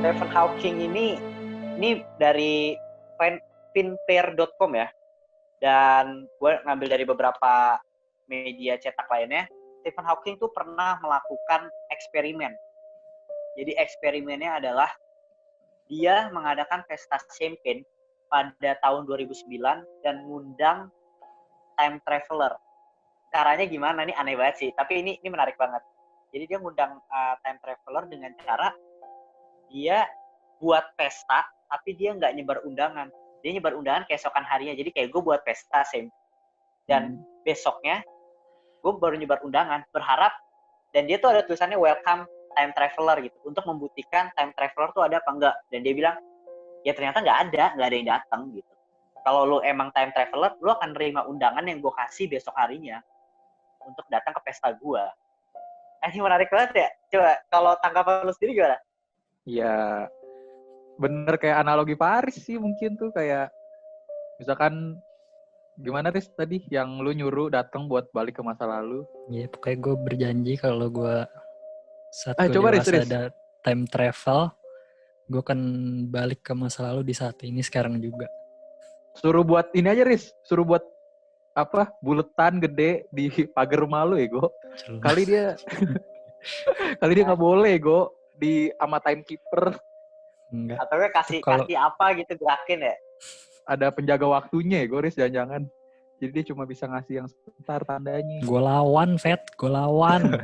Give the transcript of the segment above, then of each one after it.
Stephen Hawking ini dari finpair.com ya, dan gue ngambil dari beberapa media cetak lainnya. Stephen Hawking tuh pernah melakukan eksperimen. Jadi eksperimennya adalah dia mengadakan pesta champagne pada tahun 2009 dan ngundang time traveler. Caranya gimana? Ini aneh banget sih, tapi ini menarik banget. Jadi dia ngundang time traveler dengan cara dia buat pesta, tapi dia nggak nyebar undangan. Dia nyebar undangan keesokan harinya. Jadi kayak gue buat pesta dan besoknya gue baru nyebar undangan, berharap, dan dia tuh ada tulisannya welcome time traveler gitu, untuk membuktikan time traveler tuh ada apa enggak. Dan dia bilang, ya ternyata nggak ada yang datang gitu. Kalau lu emang time traveler, lu akan nerima undangan yang gue kasih besok harinya untuk datang ke pesta gue. Ini menarik banget ya. Coba kalau tanggapan lu sendiri gimana? Ya bener kayak analogi Paris sih mungkin tuh, kayak misalkan gimana Riz tadi yang lu nyuruh datang buat balik ke masa lalu. Iya, pokoknya gue berjanji kalau gue saat gue coba dewasa Riz. ada time travel, gue akan balik ke masa lalu di saat ini sekarang juga. Suruh buat ini aja Riz, suruh buat apa, buletan gede di pagar rumah lu ya Go. Kali dia nggak boleh Go di ama timekeeper. Enggak. Atau gue kasih apa gitu gerakin ya? Ada penjaga waktunya ya, Goris, jangan-jangan. Jadi dia cuma bisa ngasih yang sebentar tandanya. Gue lawan, Fat. Gue lawan.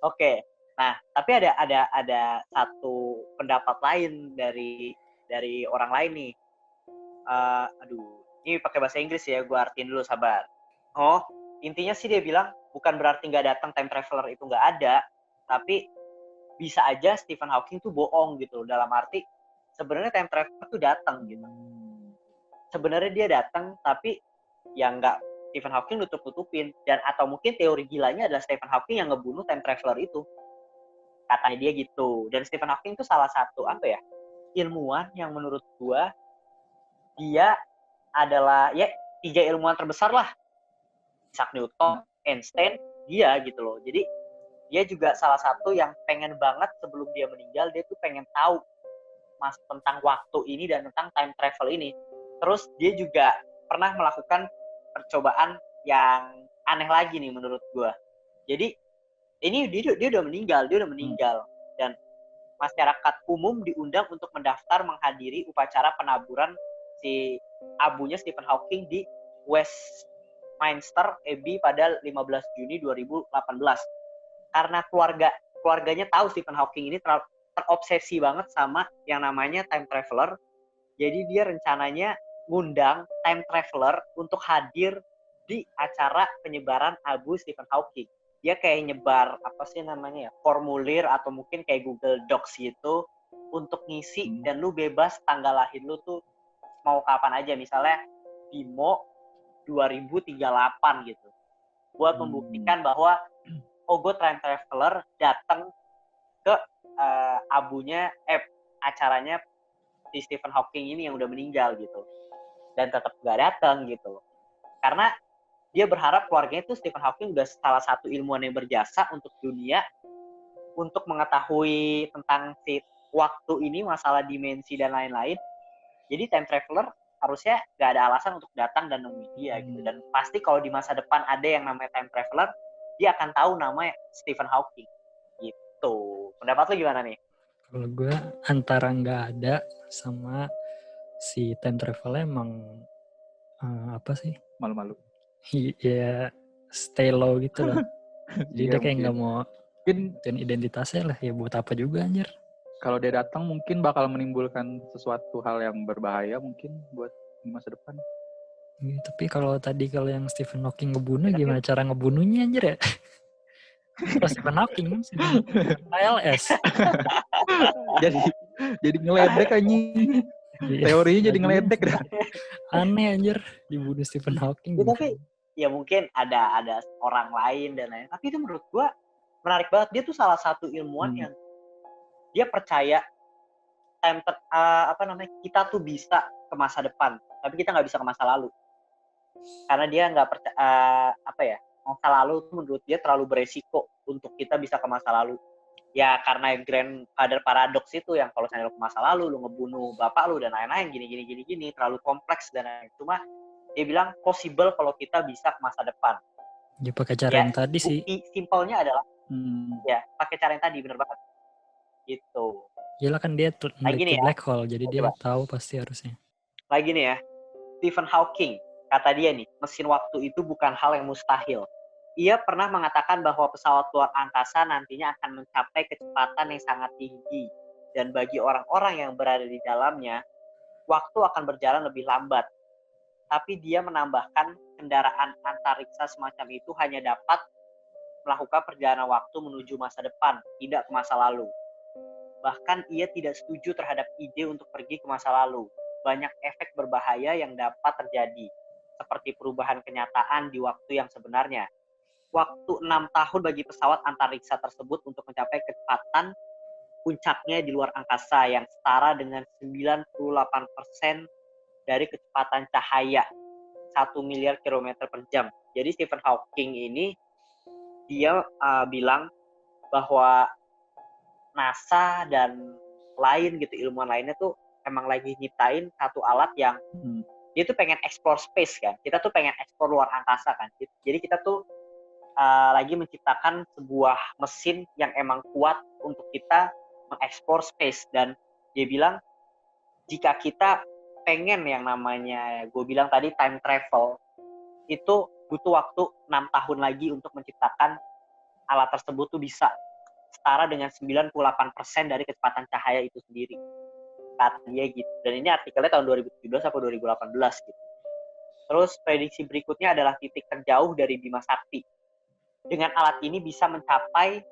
Oke. Nah, tapi ada satu pendapat lain dari orang lain nih. Ini pakai bahasa Inggris ya, gue artiin dulu, sabar. Oh, intinya sih dia bilang bukan berarti nggak datang time traveler itu nggak ada, tapi bisa aja Stephen Hawking tuh bohong gitu, dalam arti sebenarnya time traveler tuh datang gitu. Sebenarnya dia datang, tapi yang nggak Stephen Hawking nutup-nutupin, dan atau mungkin teori gilanya adalah Stephen Hawking yang ngebunuh time traveler itu. Katanya dia gitu. Dan Stephen Hawking itu salah satu ilmuwan yang menurut gua dia adalah ya 3 ilmuwan terbesar lah. Isaac Newton, Einstein, dia gitu loh. Jadi dia juga salah satu yang pengen banget sebelum dia meninggal, dia tuh pengen tahu tentang waktu ini dan tentang time travel ini. Terus dia juga pernah melakukan percobaan yang aneh lagi nih menurut gue. Jadi ini dia udah meninggal, dan masyarakat umum diundang untuk mendaftar menghadiri upacara penaburan si abunya Stephen Hawking di Westminster Abbey pada 15 Juni 2018. Karena keluarganya tahu Stephen Hawking ini terobsesi banget sama yang namanya time traveler. Jadi dia rencananya ngundang time traveler untuk hadir di acara penyebaran abu Stephen Hawking. Dia kayak nyebar formulir atau mungkin kayak Google Docs gitu untuk ngisi, dan lu bebas tanggal lahir lu tuh mau kapan aja, misalnya Bimo 2038 gitu, buat membuktikan bahwa gue time traveler datang ke acaranya si Stephen Hawking ini yang udah meninggal gitu, dan tetap gak datang gitu, karena dia berharap keluarganya itu Stephen Hawking udah salah satu ilmuwan yang berjasa untuk dunia, untuk mengetahui tentang si waktu ini, masalah dimensi dan lain-lain. Jadi time traveler harusnya gak ada alasan untuk datang dan nemuin dia gitu. Dan pasti kalau di masa depan ada yang namanya time traveler, dia akan tahu nama Stephen Hawking gitu. Pendapat lu gimana nih? Kalau gue antara nggak ada sama si time travel emang malu-malu. Ya stay low gitu loh. Jadi dia kayak nggak mau mungkin identitasnya lah, ya buat apa juga anjir. Kalau dia datang mungkin bakal menimbulkan sesuatu hal yang berbahaya mungkin buat di masa depan. Ya, tapi kalau yang Stephen Hawking ngebunuh, gimana cara ngebunuhnya anjir ya? Stephen Hawking ALS. jadi ngeledek anjing. Teorinya jadi ngeledek dah. Aneh anjir dibunuh Stephen Hawking. Ya, tapi ya mungkin ada orang lain dan lain. Tapi itu menurut gua menarik banget. Dia tuh salah satu ilmuwan yang dia percaya kita tuh bisa ke masa depan, tapi kita nggak bisa ke masa lalu. Karena dia nggak percaya masa lalu tuh menurut dia terlalu beresiko untuk kita bisa ke masa lalu. Ya karena grandfather paradox itu yang kalau misalnya lu ke masa lalu, lu ngebunuh bapak lu dan lain-lain, gini, terlalu kompleks dan lain-lain. Cuma dia bilang possible kalau kita bisa ke masa depan. Ya pakai cara Ya, yang tadi sih. bukti simpelnya adalah ya pakai cara yang tadi, bener banget. Gitu. Iyalah kan dia meneliti ya. black hole, jadi dia Coba. tahu pasti harusnya. Lagi nih ya, Stephen Hawking, kata dia nih, mesin waktu itu bukan hal yang mustahil. Ia pernah mengatakan bahwa pesawat luar angkasa nantinya akan mencapai kecepatan yang sangat tinggi. Dan bagi orang-orang yang berada di dalamnya, waktu akan berjalan lebih lambat. Tapi dia menambahkan kendaraan antariksa semacam itu hanya dapat melakukan perjalanan waktu menuju masa depan, tidak ke masa lalu. Bahkan ia tidak setuju terhadap ide untuk pergi ke masa lalu. Banyak efek berbahaya yang dapat terjadi, seperti perubahan kenyataan di waktu yang sebenarnya. Waktu 6 tahun bagi pesawat antariksa tersebut untuk mencapai kecepatan puncaknya di luar angkasa yang setara dengan 98% dari kecepatan cahaya, 1 miliar kilometer per jam. Jadi Stephen Hawking ini, dia bilang bahwa NASA dan lain gitu, ilmuwan lainnya tuh emang lagi nyiptain satu alat yang dia tuh pengen explore space kan. Kita tuh pengen explore luar angkasa kan. Jadi kita tuh lagi menciptakan sebuah mesin yang emang kuat untuk kita mengeksplor space. Dan dia bilang jika kita pengen yang namanya, gue bilang tadi time travel, itu butuh waktu 6 tahun lagi untuk menciptakan alat tersebut tuh bisa setara dengan 98% dari kecepatan cahaya itu sendiri. Kata dia gitu. Dan ini artikelnya tahun 2017 atau 2018 gitu. Terus prediksi berikutnya adalah titik terjauh dari Bima Sakti. Dengan alat ini bisa mencapai,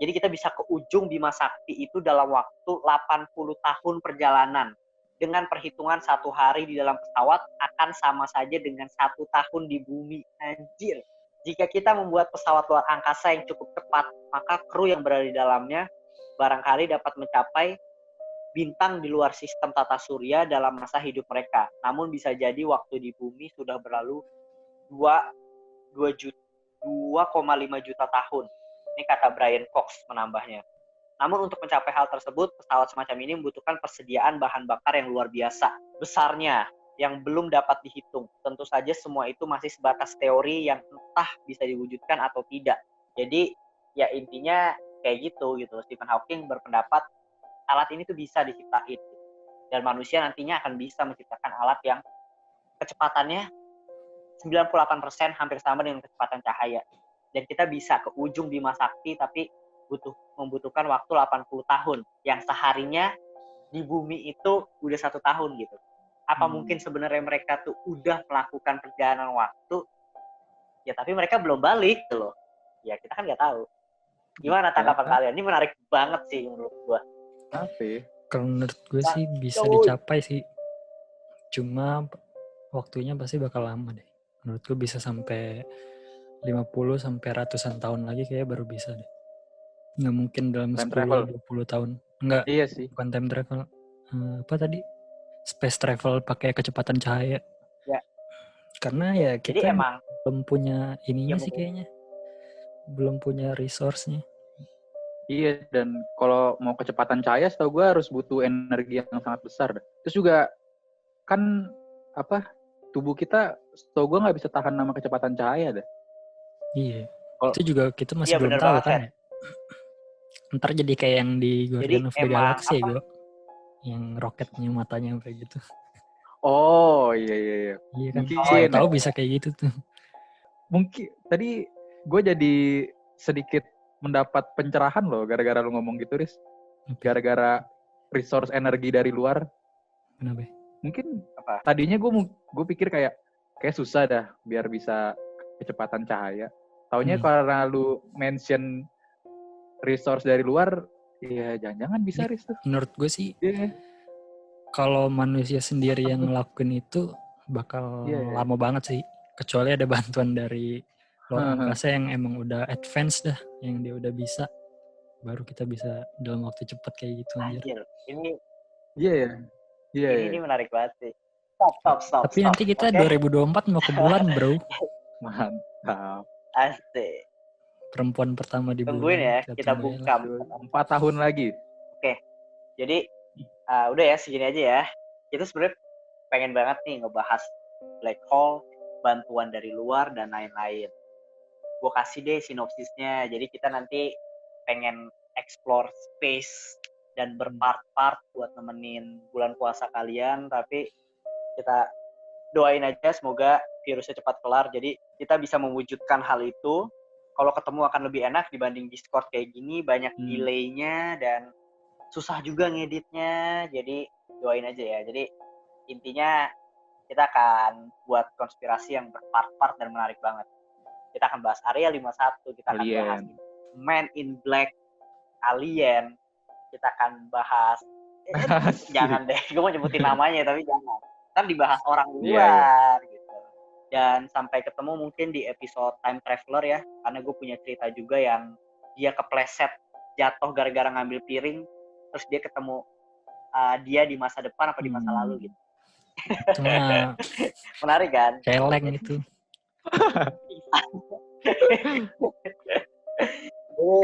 jadi kita bisa ke ujung Bima Sakti itu dalam waktu 80 tahun perjalanan. Dengan perhitungan 1 hari di dalam pesawat akan sama saja dengan 1 tahun di bumi. Anjir. Jika kita membuat pesawat luar angkasa yang cukup cepat, maka kru yang berada di dalamnya barangkali dapat mencapai bintang di luar sistem tata surya dalam masa hidup mereka. Namun bisa jadi waktu di bumi sudah berlalu 2,5 juta tahun. Ini kata Brian Cox menambahnya. Namun untuk mencapai hal tersebut, pesawat semacam ini membutuhkan persediaan bahan bakar yang luar biasa besarnya, yang belum dapat dihitung. Tentu saja semua itu masih sebatas teori yang entah bisa diwujudkan atau tidak. Jadi ya intinya kayak gitu. Stephen Hawking berpendapat alat ini tuh bisa diciptain. Dan manusia nantinya akan bisa menciptakan alat yang kecepatannya 98% hampir sama dengan kecepatan cahaya. Dan kita bisa ke ujung Bima Sakti tapi membutuhkan waktu 80 tahun. Yang seharinya di bumi itu udah 1 tahun gitu. Apa mungkin sebenarnya mereka tuh udah melakukan perjalanan waktu, ya tapi mereka belum balik gitu loh. Ya kita kan nggak tahu. Gimana tanggapan kalian? Ini menarik banget sih menurut gue. Kalau menurut gue sih bisa dicapai sih. Cuma waktunya pasti bakal lama deh. Menurut gue bisa sampai 50 sampai ratusan tahun lagi kayak baru bisa deh. Nggak mungkin dalam 10-20 tahun. Enggak. Iya sih. Bukan time travel. Apa tadi? Space travel pakai kecepatan cahaya. Ya. Karena ya kita jadi emang belum punya ininya sih kayaknya. Belum punya resource-nya. Iya, dan kalau mau kecepatan cahaya setahu gue harus butuh energi yang sangat besar. Terus juga kan tubuh kita setahu gue nggak bisa tahan sama kecepatan cahaya deh. Iya. Itu juga kita masih belum tahu kan ya. Ntar jadi kayak yang di Guardian of the Galaxy ya gue. Yang roketnya matanya kayak gitu. Oh iya. Iya kan. Mungkin tahu bisa kayak gitu tuh. Mungkin tadi gue jadi sedikit mendapat pencerahan loh gara-gara lu ngomong gitu, Riz. Gara-gara resource energi dari luar. Kenapa? Mungkin tadinya gue pikir kayak susah dah biar bisa kecepatan cahaya. Taunya karena lu mention resource dari luar, ya jangan-jangan bisa, Riz tuh. Menurut gue sih, kalau manusia sendiri yang ngelakuin itu bakal lama banget sih. Kecuali ada bantuan dari luar angkasa yang emang udah advance dah, yang dia udah bisa. Baru kita bisa dalam waktu cepat kayak gitu. Anjir, ini ini menarik banget sih. Stop. Tapi nanti kita 2024 mau ke bulan, bro. Mantap. Asik. perempuan pertama di Tungguin bumi. ya, kita Tungguin bungkam. 4 tahun lagi. Jadi udah ya segini aja ya. Kita sebenarnya pengen banget nih ngebahas black hole, bantuan dari luar dan lain-lain. Gue kasih deh sinopsisnya. Jadi kita nanti pengen explore space dan berpart-part buat nemenin bulan puasa kalian. Tapi kita doain aja semoga virusnya cepat kelar. Jadi kita bisa mewujudkan hal itu. Kalau ketemu akan lebih enak dibanding Discord kayak gini. Banyak delay-nya dan susah juga ngeditnya. Jadi doain aja ya. Jadi intinya kita akan buat konspirasi yang berpart-part dan menarik banget. Kita akan bahas Area 51, kita akan bahas Man in Black, Alien, kita akan bahas jangan deh, gue mau nyebutin namanya tapi jangan. Ntar dibahas orang luar gitu. Dan sampai ketemu mungkin di episode Time Traveler ya, karena gue punya cerita juga yang dia kepleset jatuh gara-gara ngambil piring, terus dia ketemu dia di masa depan apa di masa lalu gitu. Cuma menarik kan? celeng itu. Jadi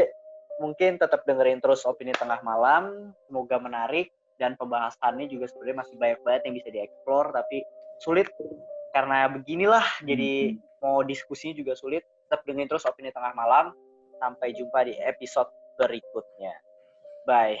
mungkin tetap dengerin terus Opini Tengah Malam, semoga menarik dan pembahasannya juga sebenarnya masih banyak banget yang bisa dieksplor tapi sulit karena beginilah jadi mau diskusinya juga sulit. Tetap dengerin terus Opini Tengah Malam. Sampai jumpa di episode berikutnya. Bye.